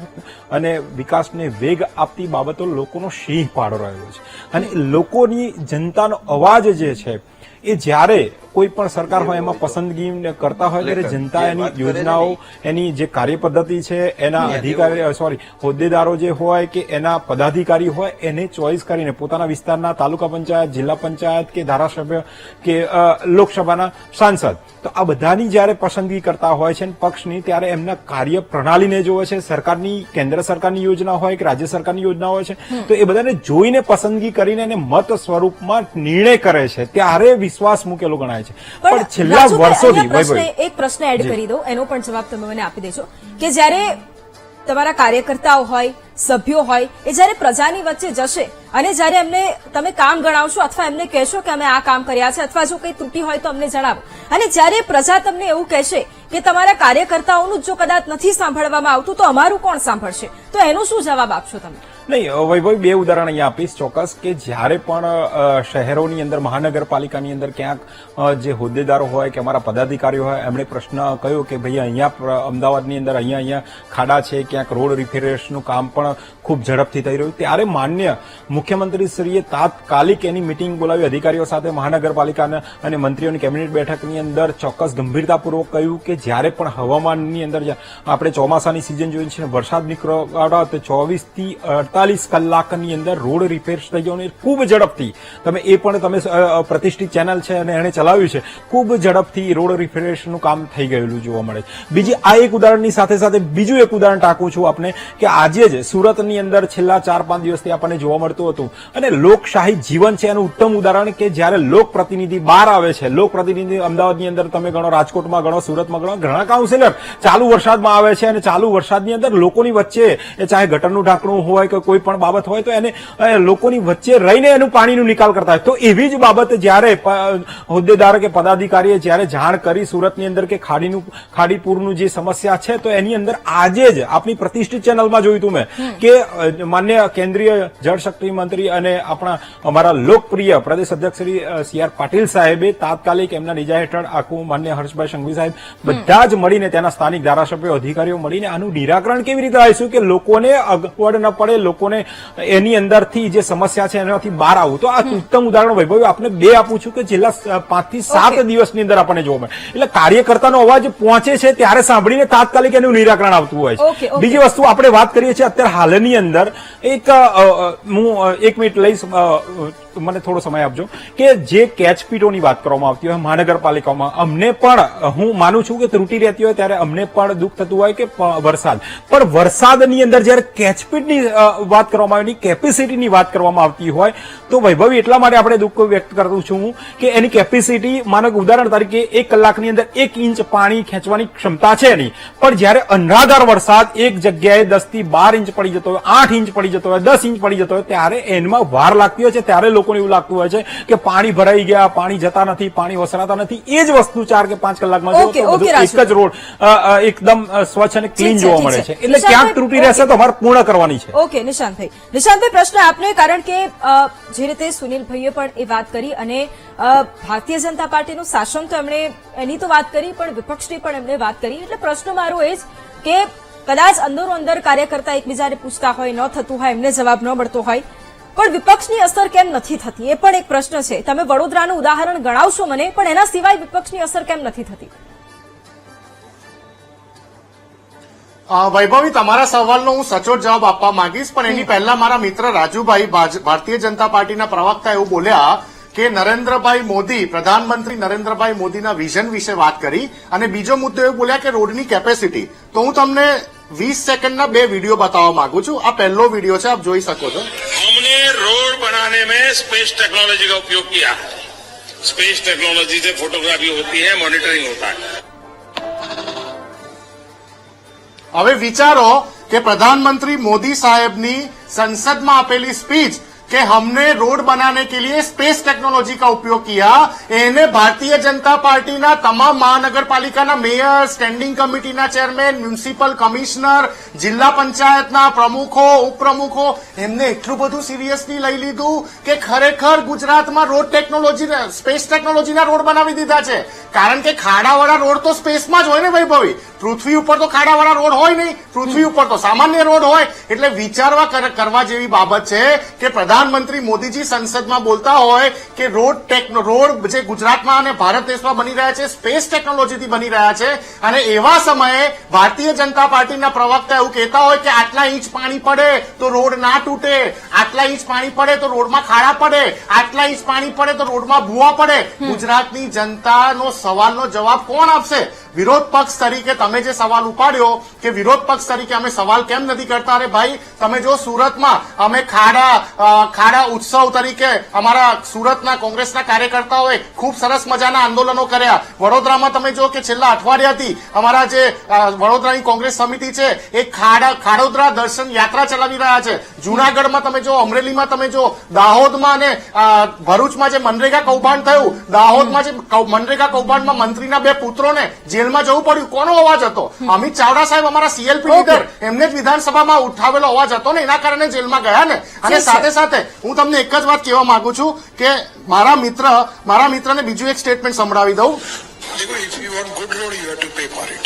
અને વિકાસને વેગ આપતી બાબતો લોકોનો સિંહ પાડો રહેલો છે. અને લોકોની જનતાનો અવાજ જે છે એ જ્યારે કોઈ પણ સરકાર હોય એમાં પસંદગી કરતા હોય ત્યારે જનતા એની યોજનાઓ, એની જે કાર્યપદ્ધતિ છે, એના અધિકારી હોદ્દેદારો જે હોય કે એના પદાધિકારી હોય એને ચોઇસ કરીને પોતાના વિસ્તારના તાલુકા પંચાયત, જિલ્લા પંચાયત કે ધારાસભ્ય કે લોકસભાના સાંસદ, તો આ બધાની જયારે પસંદગી કરતા હોય છે પક્ષની, ત્યારે એમના કાર્ય પ્રણાલીને જોવે છે. સરકારની, કેન્દ્ર સરકારની યોજના હોય કે રાજ્ય સરકારની યોજના હોય છે, તો એ બધાને જોઈને પસંદગી કરીને એને મત સ્વરૂપમાં નિર્ણય કરે છે, ત્યારે વિશ્વાસ મૂકેલો ગણાય છે. પણ છેલ્લા વર્ષોથી એક પ્રશ્ન એડ કરી દો, એનો પણ જવાબ તમે મને આપી દેજો કે જ્યારે તમારા કાર્યકર્તાઓ હોય, સભ્યો હોય, એ જ્યારે પ્રજાની વચ્ચે જશે અને જ્યારે એમને તમે કામ ગણાવશો અથવા એમને કહેશો કે અમે આ કામ કર્યા છે અથવા જો કંઈ ત્રુટી હોય તો અમને જણાવો, અને જ્યારે પ્રજા તમને એવું કહેશે કે તમારા કાર્યકર્તાઓનું જો કદાચ નથી સાંભળવામાં આવતું તો અમારું કોણ સાંભળશે, તો એનો શું જવાબ આપશો તમે? નહીં વૈભવ, બે ઉદાહરણ અહીંયા આપીશ ચોક્કસ કે જ્યારે પણ શહેરોની અંદર, મહાનગરપાલિકાની અંદર ક્યાંક જે હોદ્દેદારો હોય કે અમારા પદાધિકારીઓ હોય એમણે પ્રશ્ન કહ્યો કે ભાઈ અહીંયા અમદાવાદની અંદર અહીંયા ખાડા છે, ક્યાંક રોડ રિપેરેશનનું કામ પણ ખૂબ ઝડપથી થઈ રહ્યું, ત્યારે માન્ય મુખ્યમંત્રીશ્રીએ તાત્કાલિક એની મિટિંગ બોલાવી અધિકારીઓ સાથે મહાનગરપાલિકાના અને મંત્રીઓની કેબિનેટ બેઠકની અંદર ચોક્કસ ગંભીરતાપૂર્વક કહ્યું કે જ્યારે પણ હવામાનની અંદર આપણે ચોમાસાની સિઝન જોઈ છે, વરસાદ નીકળો તો 24 થી 48 કલાકની અંદર રોડ રિપેર થઈ ગયો અને ખૂબ ઝડપથી, તમે એ પણ તમે પ્રતિષ્ઠિત ચેનલ છે અને એને ચલાવ્યું છે, ખૂબ ઝડપથી રોડ રિપેરેશનનું કામ થઈ ગયેલું જોવા મળે. બીજી આ એક ઉદાહરણની સાથે સાથે બીજું એક ઉદાહરણ ટાંકું છું આપને કે આજે જ સુરતની અંદર છેલ્લા 4-5 દિવસથી આપણને જોવા મળતું હતું અને લોકશાહી જીવન છે એનું ઉત્તમ ઉદાહરણ કે જ્યારે લોકપ્રતિનિધિ બહાર આવે છે, લોકપ્રતિનિધિ અમદાવાદની અંદર તમે ગણો, રાજકોટમાં ગણો, સુરતમાં ગણો, ઘણા કાઉન્સિલર ચાલુ વરસાદમાં આવે છે અને ચાલુ વરસાદની અંદર લોકોની વચ્ચે, એ ચાહે ગટરનું ઢાંકણું હોય કે કોઈ પણ બાબત હોય તો એને લોકોની વચ્ચે રહીને એનું પાણીનું નિકાલ કરતા હોય. તો એવી જ બાબત જ્યારે હોદ્દેદાર કે પદાધિકારીએ જ્યારે જાણ કરી સુરતની અંદર કે ખાડીપુરનું જે સમસ્યા છે, તો એની અંદર આજે જ આપણી પ્રતિષ્ઠિત ચેનલમાં જોયું હતું મેં કે માન્ય કેન્દ્રીય જળશક્તિ મંત્રી અને અમારા લોકપ્રિય પ્રદેશ અધ્યક્ષ શ્રી CR પાટીલ સાહેબે તાત્કાલિક એમના નિજા હેઠળ આખું માન્ય હર્ષભાઈ સંઘવી સાહેબ બધા જ મળીને, તેના સ્થાનિક ધારાસભ્યો, અધિકારીઓ મળીને આનું નિરાકરણ કેવી રીતે આવીશું કે લોકોને અગવડ ન પડે, લોકોને એની અંદરથી જે સમસ્યા છે એનાથી બહાર આવવું. તો આ ઉત્તમ ઉદાહરણ વૈભવ આપને બે આપું છું કે છેલ્લા 5 થી 7 દિવસની અંદર આપણને જોવા મળે. એટલે કાર્યકર્તાનો અવાજ પહોંચે છે ત્યારે સાંભળીને તાત્કાલિક એનું નિરાકરણ આવતું હોય છે. બીજી વસ્તુ આપણે વાત કરીએ છીએ અત્યારે હાલની અંદર હું 1 મિનિટ લઈશ, મને થોડો સમય આપજો કે જે કેચપીટોની વાત કરવામાં આવતી હોય મહાનગરપાલિકામાં, અમને પણ હું માનું છું કે ત્રુટિ રહેતી હોય ત્યારે અમને પણ દુઃખ થતું હોય કે વરસાદ, પણ વરસાદની અંદર જયારે કેચપીટની વાત કરવામાં આવે, કેપેસિટીની વાત કરવામાં આવતી હોય તો વૈભવી એટલા માટે આપણે દુઃખ વ્યક્ત કરું છું કે એની કેપેસિટી, માનો કે ઉદાહરણ તરીકે 1 કલાકની અંદર 1 ઇંચ પાણી ખેંચવાની ક્ષમતા છે એની, પણ જયારે અનરાધાર વરસાદ એક જગ્યાએ 10 થી 12 ઇંચ પડી જતો હોય, 8 ઇંચ પડી જતો હોય, 10 ઇંચ પડી જતો હોય ત્યારે એમાં વાર લાગતી હોય છે, ત્યારે લોકોને એવું લાગતું હોય છે કે પાણી ભરાઈ ગયા, પાણી જતા નથી, પાણી વસરાતા નથી. એ જ વસ્તુ 4 કે 5 કલાકમાં જો તો બધું એક જ રોડ એકદમ સ્વચ્છ અને ક્લીન જોવા મળે છે. એટલે ક્યાંક ત્રુટિ રહેશે તો અમારે પૂર્ણ કરવાની છે. ઓકે નિશાંતભાઈ પ્રશ્ન આપને, કારણ કે જે રીતે સુનિલભાઈએ પણ એ વાત કરી અને ભારતીય જનતા પાર્ટીનું શાસન તો એમણે એની તો વાત કરી, પણ વિપક્ષની પણ એમણે વાત કરી. એટલે પ્રશ્ન મારો એ જ કે કદાચ અંદરો અંદર કાર્યકર્તા એકબીજાને પૂછતા હોય, ન થતું હોય, એમને જવાબ ન મળતો હોય, પણ વિપક્ષની અસર કેમ નથી થતી એ પણ એક પ્રશ્ન છે. તમે વડોદરાનું ઉદાહરણ ગણાવશો મને, પણ એના સિવાય વિપક્ષની અસર કેમ નથી થતી? વૈભવી, તમારા સવાલનો હું સચોટ જવાબ આપવા માંગીશ, પણ એની પહેલા મારા મિત્ર રાજુભાઈ ભારતીય જનતા પાર્ટીના પ્રવક્તા એવું બોલ્યા કે નરેન્દ્રભાઈ મોદી, પ્રધાનમંત્રી નરેન્દ્રભાઈ મોદીના વિઝન વિશે વાત કરી, અને બીજો મુદ્દો એવું બોલ્યા કે રોડની કેપેસિટી. તો હું તમને 20 સેકન્ડના 2 વિડીયો બતાવવા માંગુ છું. આ પહેલો વિડીયો છે, આપ જોઈ શકો છો. हमने रोड बनाने में स्पेस टेक्नोलॉजी का उपयोग किया है. स्पेस टेक्नोलॉजी से फोटोग्राफी होती है, मॉनिटरिंग होता है. હવે વિચારો કે પ્રધાનમંત્રી મોદી સાહેબની સંસદમાં આપેલી સ્પીચ कि हमने रोड बनाने के लिए स्पेस टेक्नोलॉजी का उपयोग किया, એને ભારતીય જનતા પાર્ટીના તમામ મહાનગરપાલિકાના મેયર, સ્ટેન્ડિંગ કમિટીના ચેરમેન, મ્યુનિસિપલ કમિશનર, જિલ્લા પંચાયતના પ્રમુખો, ઉપપ્રમુખો એમને એટલું બધું સિરિયસલી લઈ લીધું કે ખરેખર ગુજરાતમાં રોડ ટેકનોલોજી, સ્પેસ ટેકનોલોજીના રોડ બનાવી દીધા છે. કારણ કે ખાડાવાળા રોડ તો સ્પેસમાં જ હોય ને વૈભવી, પૃથ્વી ઉપર તો ખાડાવાળા રોડ હોય નહીં, પૃથ્વી ઉપર તો સામાન્ય રોડ હોય. એટલે વિચારવા કરવા જેવી બાબત છે કે પ્રધાનમંત્રી મોદીજી સંસદમાં બોલતા હોય કે રોડ જે ગુજરાતમાં અને ભારત દેશમાં બની રહ્યા છે સ્પેસ ટેકનોલોજીથી બની રહ્યા છે, અને એવા સમયે ભારતીય જનતા પાર્ટીના પ્રવક્તા એવું કહેતા હોય કે આટલા ઇંચ પાણી પડે તો રોડ ના તૂટે, આટલા ઇંચ પાણી પડે તો રોડમાં ખાડા પડે, આટલા ઇંચ પાણી પડે તો રોડમાં ભૂવા પડે. ગુજરાતની જનતાનો સવાલનો જવાબ કોણ આપશે? વિરોધ પક્ષ તરીકે તમે જે સવાલ ઉપાડ્યો કે વિરોધ પક્ષ તરીકે અમે સવાલ કેમ નથી કરતા, અરે ભાઈ તમે જો સુરતમાં અમે ખાડા ઉત્સવ તરીકે અમારા સુરતના કોંગ્રેસના કાર્યકર્તાઓએ ખૂબ સરસ મજાના આંદોલનો કર્યા. વડોદરામાં તમે જો કે છેલ્લા અઠવાડિયાથી અમારા જે વડોદરાની કોંગ્રેસ સમિતિ છે એ ખાડોદરા દર્શન યાત્રા ચલાવી રહ્યા છે. જૂનાગઢમાં તમે જો, અમરેલીમાં તમે જો, દાહોદમાં અને ભરૂચમાં જે મનરેગા કૌભાંડ થયું, દાહોદમાં જે મનરેગા કૌભાંડમાં મંત્રીના 2 પુત્રોને જેલમાં જવું પડ્યું, કોનો અવાજ હતો? અમિત ચાવડા સાહેબ, અમારા સીએલપી લીડર, એમને જ વિધાનસભામાં ઉઠાવેલો અવાજ હતો ને, એના કારણે જેલમાં ગયા ને. અને સાથે સાથે હું તમને એક જ વાત કહેવા માંગુ છું કે મારા મિત્રને બીજું એક સ્ટેટમેન્ટ સંભળાવી દઉં. देखो, if you want good road, you have to pay for it.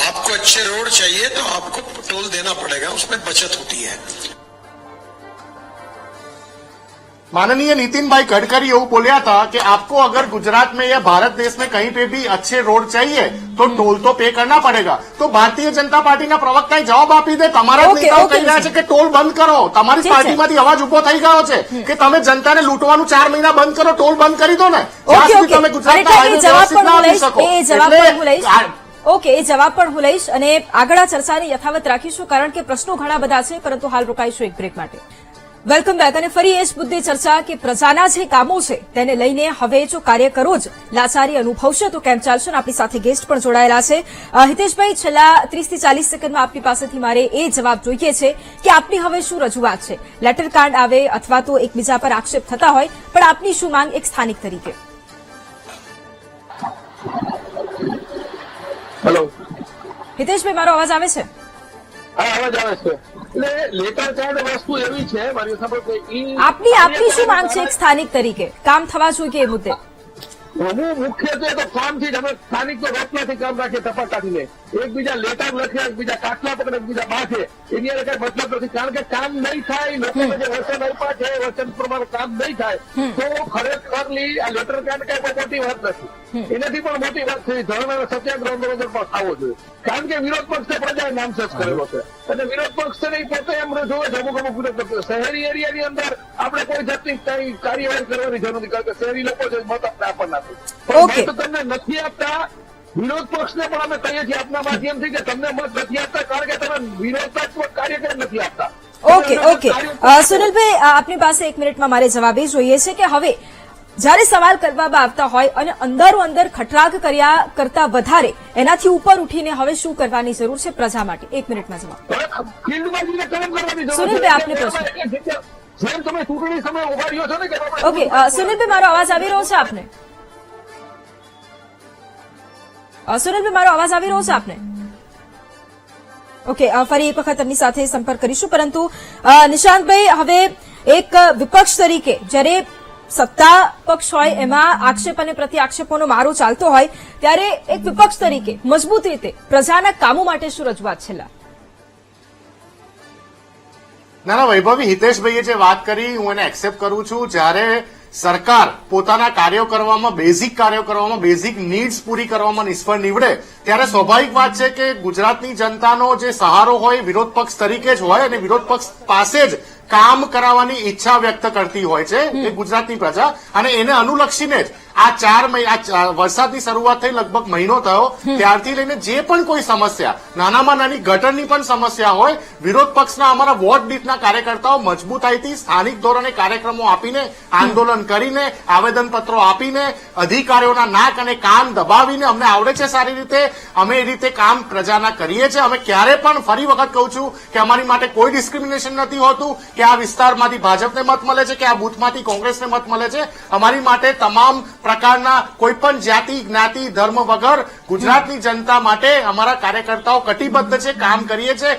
आपको अच्छे रोड चाहिए तो आपको टोल देना पड़ेगा, उसमें बचत होती है. माननीय नितिनभाई गडकरी એવું બોલ્યા था कि आपको अगर गुजरात में या भारत देश में कहीं पे भी अच्छे रोड चाहिए तो टोल तो पे करना पड़ेगा. तो भारतीय जनता पार्टीના પ્રવક્તાએ જવાબ આપી દે. તમારા નેતાઓ કહી રહ્યા છે કે ટોલ બંધ કરો. તમારી પાર્ટીમાંથી અવાજ ઉભો થઈ ગયો છે કે તમે જનતાને લૂંટવાનું 4 મહિના બંધ કરો, ટોલ બંધ કરી દો ને. તમે ગુજરાતના હાઈવે વ્યવસ્થિત ના આપી શકો. ઓકે, એ જવાબ પણ હું લઈશ અને આગળ આ ચર્ચાને યથાવત રાખીશું, કારણ કે પ્રશ્નો ઘણા બધા છે, પરંતુ હાલ રોકાઈશું એક બ્રેક માટે. Welcome back. અને ફરી એ જ મુદ્દે ચર્ચા કે પ્રજાના જે કામો છે તેને લઈને હવે જો કાર્યકરો જ લાચારી અનુભવશે તો કેમ ચાલશે. આપણી સાથે ગેસ્ટ પણ જોડાયેલા છે. હિતેશભાઈ, છેલ્લા 30 થી 40 સેકન્ડમાં આપની પાસેથી મારે એ જવાબ જોઈએ છે કે આપની હવે શું રજૂઆત છે? લેટર કાર્ડ આવે અથવા તો એકબીજા પર આક્ષેપ થતા હોય, પણ આપની શું માંગ એક સ્થાનિક તરીકે? હેલો હિતેશભાઈ, મારો અવાજ આવે છે? હા, અવાજ આવે છે. એટલે લેટર કાર્ડ વસ્તુ એવી છે મારી ખબર કે આપની શું માંગ છે એક સ્થાનિક તરીકે? કામ થવા જોઈએ એ મુદ્દે. હું મુખ્યત્વે તો કામથી જ અમે સ્થાનિક તો રચનાથી કામ રાખીએ તપાસકાઠીને એકબીજા લેટર લખે એકબીજા કાટલા પકડે એકબીજા બાંધે એની અંદર કઈ મતલબ નથી કારણ કે કામ નહીં થાય લોકોને જે વચન આપ્યા છે વચન પ્રમાણે કામ નહીં થાય તો ખરેખરની આ લેટર કાંડ કઈ બહુ મોટી વાત નથી એનાથી પણ મોટી વાત થઈ ધરણા અને સત્યાગ્રહ આંદોલન પણ થવો જોઈએ કારણ કે વિરોધ પક્ષે પ્રજાએ નામસેસ કરેલો છે અને વિરોધ પક્ષ નહીં પોતે એમ જોવે છે અમુક વિરોધ પક્ષ શહેરી એરિયાની અંદર આપણે કોઈ જાતની કઈ કાર્યવાહી કરવાની જરૂર નથી કારણ કે શહેરી લોકો છે મત આપણે આપણને આપે ઓકે. તો તમને નથી આપતા વિરોધ પક્ષને પણ અમે કહીએ છીએ આપના માધ્યમથી કે તમને મત નથી આપતા કારણ કે તમે વિરોધાત્મક કાર્યક્રમ નથી આપતા ઓકે ઓકે સુનિલભાઈ આપની પાસે 1 મિનિટમાં મારે જવાબ એ જોઈએ છે કે હવે જ્યારે સવાલ કરવામાં આવતા હોય અને અંદરો અંદર ખટરાગ કર્યા કરતા વધારે એનાથી ઉપર ઉઠીને હવે શું કરવાની જરૂર છે પ્રજા માટે 1 મિનિટમાં જવાબ ફિલ્ડમાં જઈને કામ કરવાની જરૂર સુનિલભાઈ, આપને પ્રશ્ન. જેમ તમે ચૂંટણી સમયે ઉભા રહ્યો છો ને કે આપણે ઓકે સુનિલભાઈ મારો અવાજ આવી રહ્યો છે આપને સુનિલભાઈ મારો અવાજ આવી રહ્યો છે આપને ઓકે ફરી એક વખત એમની સાથે સંપર્ક કરીશું પરંતુ નિશાંતભાઈ હવે એક વિપક્ષ તરીકે જ્યારે સત્તા પક્ષ હોય એમાં આક્ષેપ અને પ્રતિ આક્ષેપોનો મારો ચાલતો હોય ત્યારે એક વિપક્ષ તરીકે મજબૂત રીતે પ્રજાના કામો માટે શું રજૂઆત છેલ્લા ના વૈભવી હિતેશભાઈએ જે વાત કરી હું એને એક્સેપ્ટ કરું છું જ્યારે સરકાર પોતાના કાર્યો કરવામાં બેઝિક નીડ્સ પૂરી કરવામાં નિષ્ફળ નીવડે ત્યારે સ્વાભાવિક વાત છે કે ગુજરાતની જનતાનો જે સહારો હોય વિરોધ પક્ષ તરીકે જ હોય અને વિરોધ પક્ષ પાસે જ કામ કરાવવાની ઈચ્છા વ્યક્ત કરતી હોય છે એ ગુજરાતની પ્રજા અને એને અનુલક્ષીને જ આ 4 મહિના વરસાદની શરૂઆત થઈ લગભગ મહિનો થયો ત્યારથી લઈને જે પણ કોઈ સમસ્યા નાનામાં નાની ગટરની પણ સમસ્યા હોય વિરોધ પક્ષના અમારા વોર્ડ દીઠના કાર્યકર્તાઓ મજબૂતાઈથી સ્થાનિક ધોરણે કાર્યક્રમો આપીને આંદોલન કરીને આવેદનપત્રો આપીને અધિકારીઓના નાક અને કાન દબાવીને અમને આવડે છે સારી રીતે અમે એ રીતે કામ પ્રજાના કરીએ છીએ અમે ક્યારે પણ ફરી વખત કહું છું કે અમારી માટે કોઈ ડિસ્ક્રિમિનેશન નથી હોતું કે આ વિસ્તારમાંથી ભાજપને મત મળે છે કે આ બૂથમાંથી કોંગ્રેસને મત મળે છે અમારી માટે તમામ પ્રકારના કોઈ પણ જાતિ જ્ઞાતિ ધર્મ વગર ગુજરાતની જનતા માટે અમારા કાર્યકર્તાઓ કટિબદ્ધ છે કામ કરીએ છીએ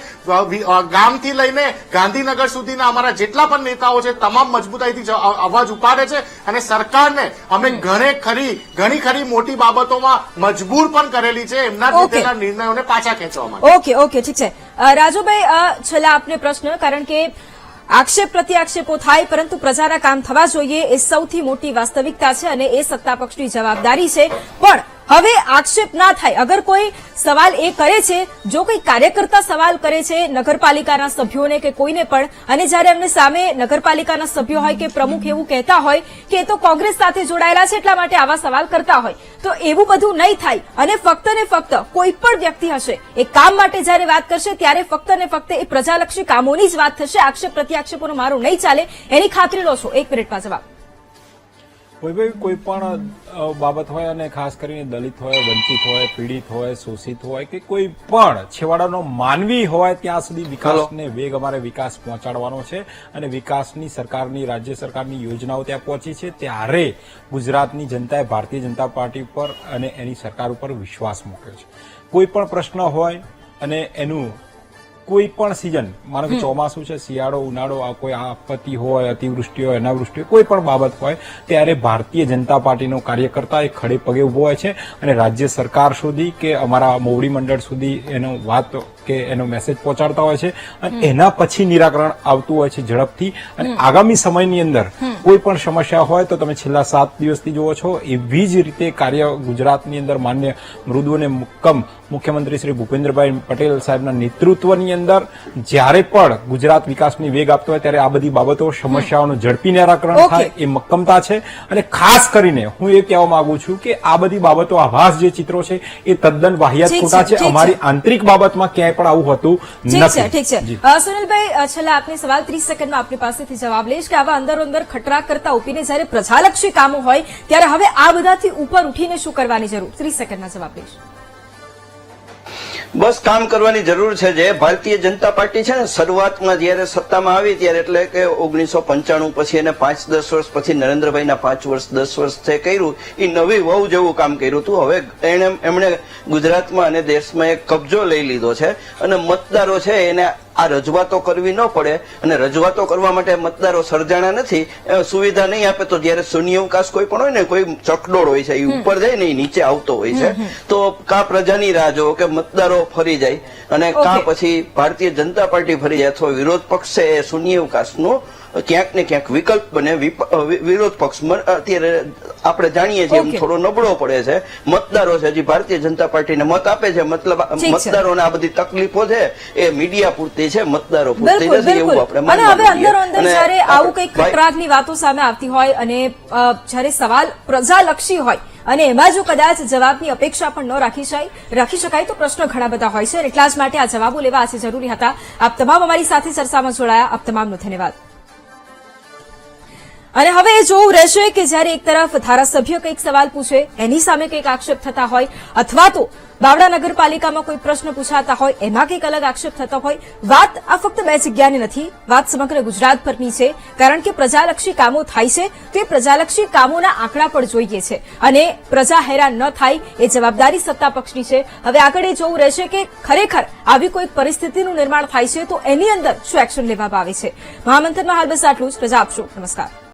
ગામથી લઈને ગાંધીનગર સુધીના અમારા જેટલા પણ નેતાઓ છે તમામ મજબૂતાઈથી અવાજ ઉપાડે છે અને સરકારને અમે ઘણી ખરી મોટી બાબતોમાં મજબૂર પણ કરેલી છે એમના લીધેલા નિર્ણયોને પાછા ખેંચવા માટે ઓકે ઠીક છે રાજુભાઈ છેલ્લા આપને પ્રશ્ન કારણ કે આક્ષેપ પ્રતિ આક્ષેપો થાય પરંતુ પ્રજાના કામ થવા જોઈએ એ સૌથી મોટી વાસ્તવિકતા છે અને એ સત્તા પક્ષની જવાબદારી છે પણ હવે આક્ષેપ ના થાય અગર કોઈ સવાલ એ કરે છે જો કોઈ કાર્યકર્તા સવાલ કરે છે નગરપાલિકાના સભ્યોને કે કોઈને પણ અને જ્યારે એમને સામે નગરપાલિકાના સભ્યો હોય કે પ્રમુખ એવું કહેતા હોય કે એ તો કોંગ્રેસ સાથે જોડાયેલા છે એટલા માટે આવા સવાલ કરતા હોય તો એવું બધું નહીં થાય અને ફક્ત ને ફક્ત કોઈ પણ વ્યક્તિ હશે એ કામ માટે જ્યારે વાત કરશે ત્યારે ફક્ત ને ફક્ત એ પ્રજાલક્ષી કામોની જ વાત થશે આક્ષેપ પ્રતિ આક્ષેપોનો મારો નહીં ચાલે એની ખાતરી લો છો 1 મિનિટમાં જવાબ કોઈ પણ બાબત હોય અને ખાસ કરીને દલિત હોય વંચિત હોય પીડિત હોય શોષિત હોય કે કોઈ પણ છેવાડાનો માનવી હોય ત્યાં સુધી વિકાસને વેગ અમારે વિકાસ પહોંચાડવાનો છે અને વિકાસની સરકારની રાજ્ય સરકારની યોજનાઓ ત્યાં પહોંચી છે ત્યારે ગુજરાતની જનતાએ ભારતીય જનતા પાર્ટી ઉપર અને એની સરકાર ઉપર વિશ્વાસ મૂક્યો છે કોઈ પણ પ્રશ્ન હોય અને એનું કોઈ પણ સિઝન માનો કે ચોમાસું છે શિયાળો ઉનાળો આ કોઈ આપત્તિ હોય અતિવૃષ્ટિ હોય અનાવૃષ્ટિ હોય કોઈ પણ બાબત હોય ત્યારે ભારતીય જનતા પાર્ટીનો કાર્યકર્તા એ ખડે પગે ઉભો હોય છે અને રાજ્ય સરકાર સુધી કે અમારા મોવડી મંડળ સુધી એનો વાત કે એનો મેસેજ પહોંચાડતા હોય છે અને એના પછી નિરાકરણ આવતું હોય છે ઝડપથી અને આગામી સમયની અંદર કોઈ પણ સમસ્યા હોય તો તમે છેલ્લા 7 દિવસથી જુઓ છો એવી જ રીતે કાર્ય ગુજરાતની અંદર માન્ય મૃદુ અને મુક્કમ મુખ્યમંત્રી શ્રી ભૂપેન્દ્રભાઈ પટેલ સાહેબના નેતૃત્વની અંદર જ્યારે પણ ગુજરાત વિકાસની વેગ આપતો હોય ત્યારે આ બધી બાબતો સમસ્યાઓનું ઝડપી નિરાકરણ થાય એ મક્કમતા છે અને ખાસ કરીને હું એ કહેવા માંગુ છું કે આ બધી બાબતો આભાસ જે ચિત્રો છે એ તદ્દન વાહિયાત ખોટા છે અમારી આંતરિક બાબતમાં ક્યાંય પણ આવું હતું નથી ઠીક છે સુનિલભાઈ છેલ્લા આપને સવાલ 30 સેકન્ડમાં આપની પાસેથી જવાબ લઈશ કે આવા અંદરો અંદર ખટરાક કરતા ઉપીને જયારે પ્રજાલક્ષી કામો હોય ત્યારે હવે આ બધાથી ઉપર ઉઠીને શું કરવાની જરૂર 30 સેકન્ડમાં જવાબ લઈશ બસ કામ કરવાની જરૂર છે જે ભારતીય જનતા પાર્ટી છે ને શરૂઆતમાં જયારે સત્તામાં આવી ત્યારે એટલે કે 1995 પછી અને 5-10 વર્ષ પછી નરેન્દ્રભાઈના 5 વર્ષ 10 વર્ષ જે કર્યું એ નવી વહુ જેવું કામ કર્યું હતું હવે એમણે ગુજરાતમાં અને દેશમાં એક કબજો લઈ લીધો છે અને મતદારો છે એને આ રજૂઆતો કરવી ન પડે અને રજૂઆતો કરવા માટે મતદારો સર્જાણા નથી, સુવિધા નહીં આપે તો જયારે શૂન્યાવકાશ કોઈ પણ હોય ને, કોઈ ચકડોળ હોય છે એ ઉપર જાય ને એ નીચે આવતો હોય છે, તો કા પ્રજાની રાહ જોવો કે મતદારો ફરી જાય અને કા પછી ભારતીય જનતા પાર્ટી ફરી જાય અથવા વિરોધ પક્ષ છે એ શૂન્યાવકાશનો ક્યાંક ને ક્યાંક વિકલ્પ બને. વિરોધ પક્ષમાં અત્યારે આપણે જાણીએ છીએ એમ થોડો નબળો પડે છે. મતદારો છે હજી ભારતીય જનતા પાર્ટીને મત આપે છે, મતલબ મતદારોને આ બધી તકલીફો છે એ મીડિયા પૂરતી છે, મતદારો પૂરતી નથી એવું આપણે અને હવે અંદરો અંદર જયારે આવું કંઈક ખતરાકની વાતો સામે આવતી હોય અને જયારે સવાલ પ્રજાલક્ષી હોય અને એમાં જો કદાચ જવાબની અપેક્ષા પણ ન રાખી શકાય તો પ્રશ્નો ઘણા બધા હોય છે. એટલા જ માટે આ જવાબો લેવા આજે જરૂરી હતા. આપ તમામ અમારી સાથે ચર્ચામાં જોડાયા, આપ તમામનો ધન્યવાદ. અને હવે એ જોવું રહેશે કે જયારે એક તરફ ધારાસભ્ય કંઈક સવાલ પૂછે, એની સામે કંઈક આક્ષેપ થતા હોય, અથવા તો બાવડા નગરપાલિકામાં કોઈ પ્રશ્ન પૂછાતા હોય, એમાં કંઈક અલગ આક્ષેપ થતા હોય. વાત આ ફક્ત બે જગ્યાની નથી, વાત સમગ્ર ગુજરાતભરની છે. કારણ કે પ્રજાલક્ષી કામો થાય છે તો એ પ્રજાલક્ષી કામોના આંકડા પણ જોઈએ છે અને પ્રજા હેરાન ન થાય એ જવાબદારી સત્તા પક્ષની છે. હવે આગળ એ જોવું રહેશે કે ખરેખર આવી કોઈ પરિસ્થિતિનું નિર્માણ થાય છે તો એની અંદર શું એક્શન લેવામાં આવે છે. મહામંથનમાં હાલ બસ આટલું જ. રજા આપશો. નમસ્કાર.